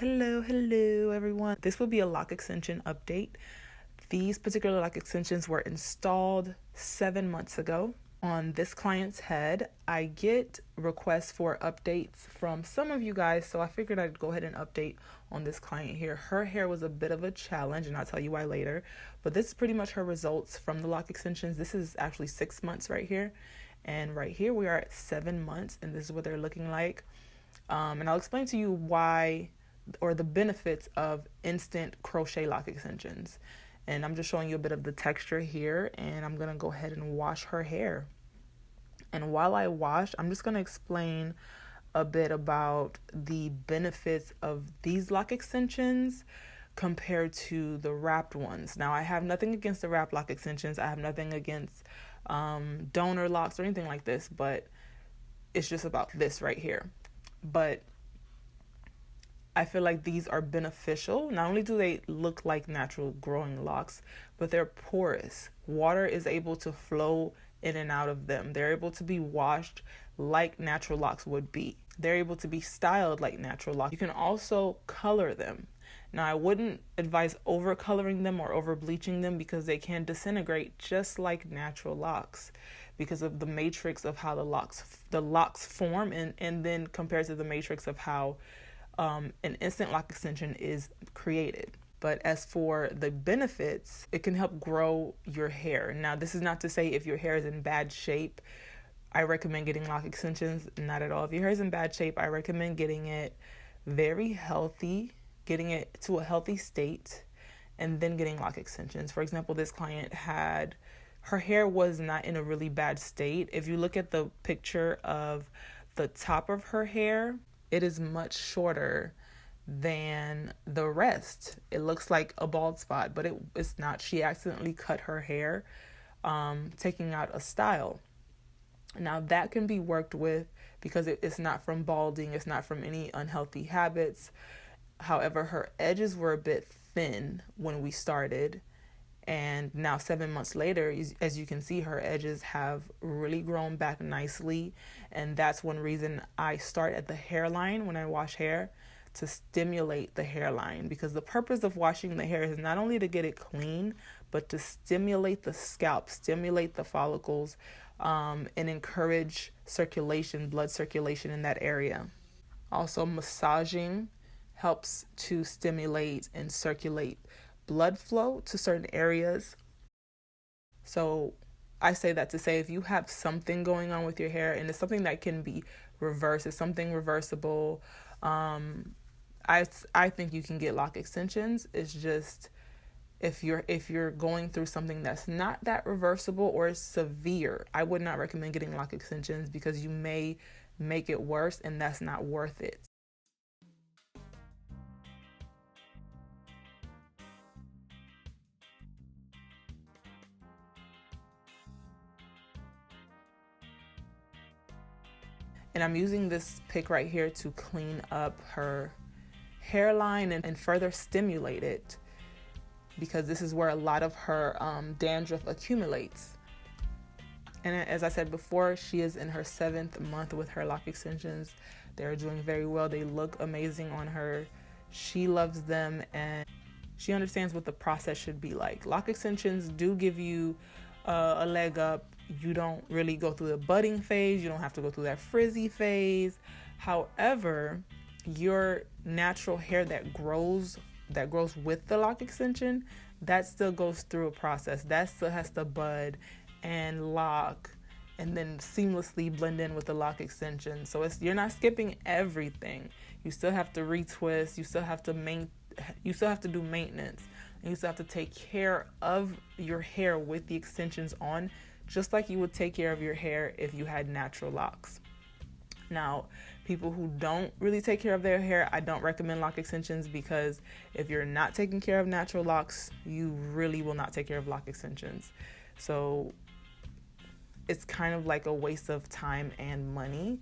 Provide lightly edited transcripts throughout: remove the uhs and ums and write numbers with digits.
Hello everyone. This will be a lock extension update. These particular lock extensions were installed 7 months ago. On this client's head, I get requests for updates from some of you guys, so I figured I'd go ahead and update on this client here. Her hair was a bit of a challenge, and I'll tell you why later, but this is pretty much her results from the lock extensions. This is actually 6 months right here, and right here we are at 7 months, and this is what they're looking like. And I'll explain to you why, or the benefits of instant crochet lock extensions. And I'm just showing you a bit of the texture here, and I'm gonna go ahead and wash her hair. And while I wash, I'm just gonna explain a bit about the benefits of these lock extensions compared to the wrapped ones. Now, I have nothing against the wrapped lock extensions. I have nothing against donor locks or anything like this, but it's just about this right here. But I feel like these are beneficial. Not only do they look like natural growing locks, but they're porous. Water is able to flow in and out of them. They're able to be washed like natural locks would be. They're able to be styled like natural locks. You can also color them. Now, I wouldn't advise over coloring them or over bleaching them because they can disintegrate just like natural locks because of the matrix of how the locks form and then compared to the matrix of how an instant lock extension is created. But as for the benefits, it can help grow your hair. Now, this is not to say if your hair is in bad shape, I recommend getting lock extensions. Not at all. If your hair is in bad shape, I recommend getting it very healthy, getting it to a healthy state, and then getting lock extensions. For example, this client her hair was not in a really bad state. If you look at the picture of the top of her hair, it is much shorter than the rest. It looks like a bald spot, but it's not. She accidentally cut her hair, taking out a style. Now that can be worked with because it's not from balding. It's not from any unhealthy habits. However, her edges were a bit thin when we started. And now 7 months later, as you can see, her edges have really grown back nicely. And that's one reason I start at the hairline when I wash hair, to stimulate the hairline. Because the purpose of washing the hair is not only to get it clean, but to stimulate the scalp, stimulate the follicles, and encourage circulation, blood circulation in that area. Also, massaging helps to stimulate and circulate blood flow to certain areas. So I say that to say if you have something going on with your hair and it's something that can be reversed, it's something reversible, I think you can get lock extensions. It's just if you're going through something that's not that reversible or is severe, I would not recommend getting lock extensions because you may make it worse and that's not worth it. And I'm using this pick right here to clean up her hairline and further stimulate it because this is where a lot of her dandruff accumulates. And as I said before, she is in her 7th month with her lock extensions. They're doing very well. They look amazing on her. She loves them and she understands what the process should be like. Lock extensions do give you a leg up. You don't really go through the budding phase. You don't have to go through that frizzy phase. However, your natural hair that grows with the lock extension, that still goes through a process. That still has to bud and lock and then seamlessly blend in with the lock extension. So you're not skipping everything. You still have to retwist. You still have to do maintenance. And you still have to take care of your hair with the extensions on, just like you would take care of your hair if you had natural locks. Now, people who don't really take care of their hair, I don't recommend lock extensions because if you're not taking care of natural locks, you really will not take care of lock extensions. So it's kind of like a waste of time and money.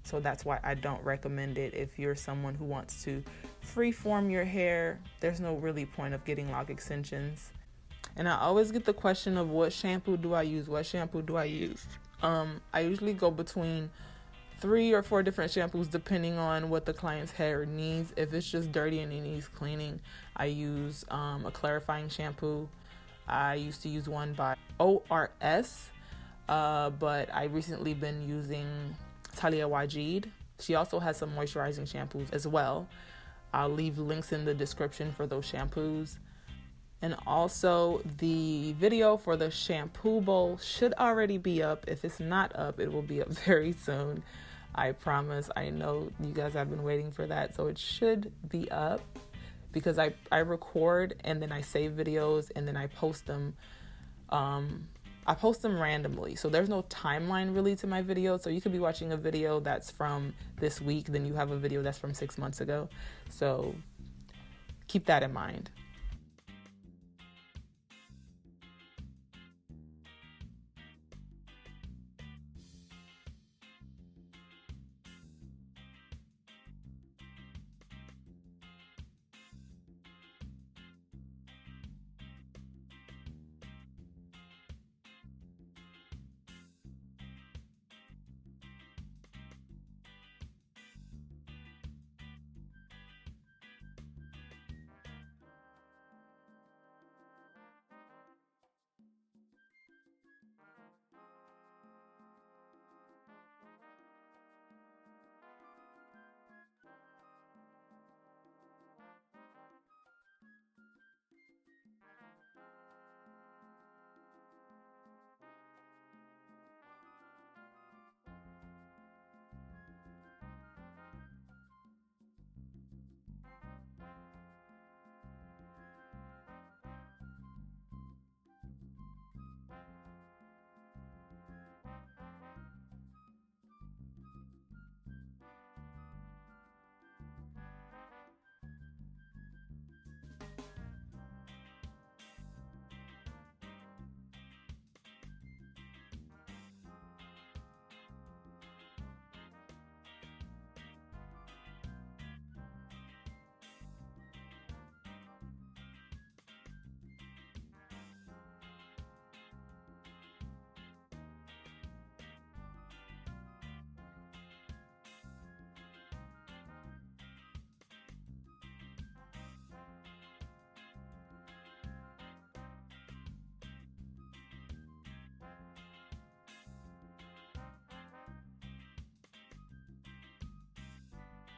So that's why I don't recommend it. If you're someone who wants to freeform your hair, there's no really point of getting lock extensions. And I always get the question of what shampoo do I use? I usually go between 3 or 4 different shampoos depending on what the client's hair needs. If it's just dirty and it needs cleaning, I use a clarifying shampoo. I used to use one by ORS, but I recently been using Talia Wajid. She also has some moisturizing shampoos as well. I'll leave links in the description for those shampoos. And also the video for the shampoo bowl should already be up. If it's not up, it will be up very soon. I promise. I know you guys have been waiting for that, so it should be up because I record and then I save videos and then I post them. I post them randomly, so there's no timeline really to my videos. So you could be watching a video that's from this week, then you have a video that's from 6 months ago. So keep that in mind.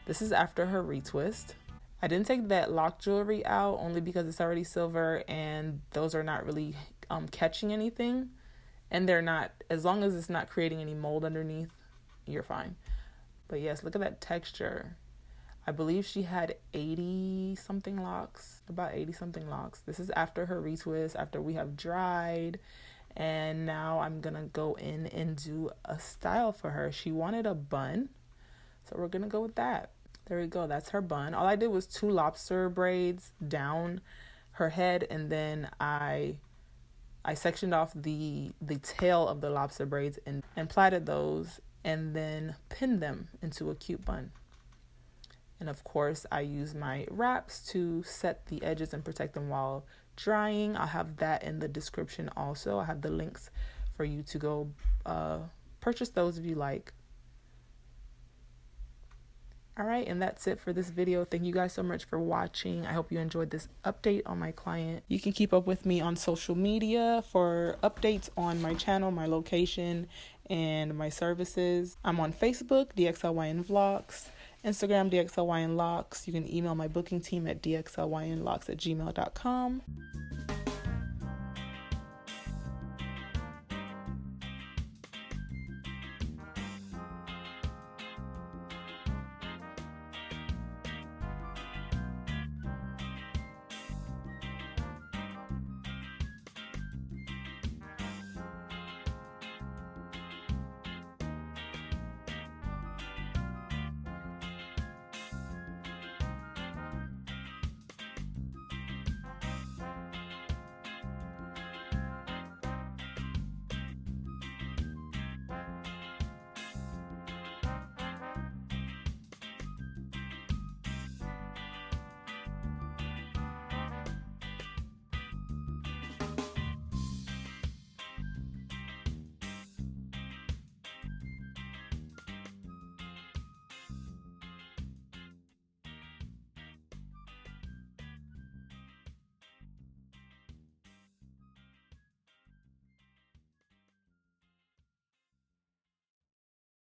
This is after her retwist. I didn't take that lock jewelry out only because it's already silver and those are not really catching anything. And they're not, as long as it's not creating any mold underneath, you're fine. But yes, look at that texture. I believe she had 80 something locks, about 80 something locks. This is after her retwist, after we have dried. And now I'm gonna go in and do a style for her. She wanted a bun, so we're gonna go with that. There we go, that's her bun. All I did was 2 lobster braids down her head, and then I sectioned off the tail of the lobster braids and plaited those and then pinned them into a cute bun. And of course, I use my wraps to set the edges and protect them while drying. I'll have that in the description also. I have the links for you to go purchase those if you like. All right, and that's it for this video. Thank you guys so much for watching. I hope you enjoyed this update on my client. You can keep up with me on social media for updates on my channel, my location, and my services. I'm on Facebook, Dxlynlocs, Instagram, Dxlynlocs. You can email my booking team at dxlynlocs@gmail.com.